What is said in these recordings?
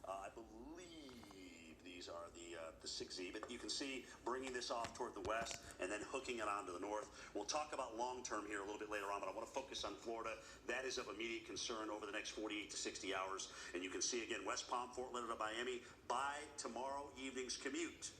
I believe these are the 6Z, but you can see bringing this off toward the west and then hooking it onto the north. We'll talk about long-term here a little bit later on, but I want to focus on Florida. That is of immediate concern over the next 48 to 60 hours. And you can see again, West Palm, Fort Lauderdale, Miami, by tomorrow evening's commute,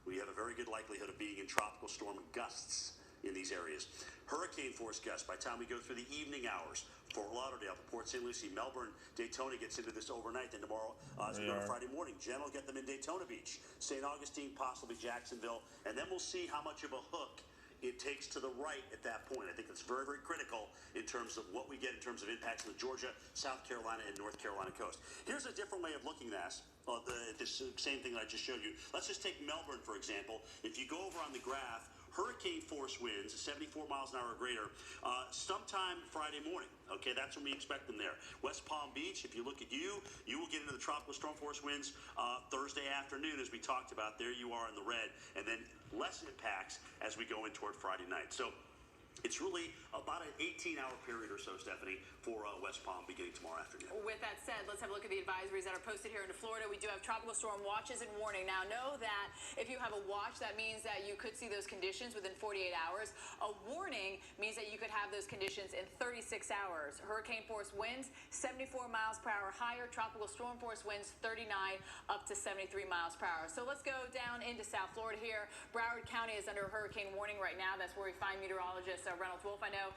we have a very good likelihood of being in tropical storm gusts in these areas. Hurricane force gusts by the time we go through the evening hours. Fort Lauderdale, Port St. Lucie, Melbourne, Daytona gets into this overnight. Then tomorrow, as we go to Friday morning, Jen will get them in Daytona Beach, St. Augustine, possibly Jacksonville. And then we'll see how much of a hook it takes to the right at that point. I think that's very, very critical in terms of what we get in terms of impacts on the Georgia, South Carolina, and North Carolina coast. Here's a different way of looking at this same thing that I just showed you. Let's just take Melbourne, for example. If you go over on the graph, hurricane force winds, 74 miles an hour or greater, sometime Friday morning. Okay, that's when we expect them there. West Palm Beach, if you look at you will get into the tropical storm force winds Thursday afternoon, as we talked about. There you are in the red, and then less impacts as we go in toward Friday night. So it's really about an 18-hour period or so, Stephanie, for West Palm beginning tomorrow afternoon. With that said, let's have a look at the advisories that are posted here into Florida. We do have tropical storm watches and warning. Now, know that if you have a watch, that means that you could see those conditions within 48 hours. A warning means that you could have those conditions in 36 hours. Hurricane force winds, 74 miles per hour higher. Tropical storm force winds, 39 up to 73 miles per hour. So let's go down into South Florida here. Broward County is under a hurricane warning right now. That's where we find meteorologist Reynolds Wolf. I know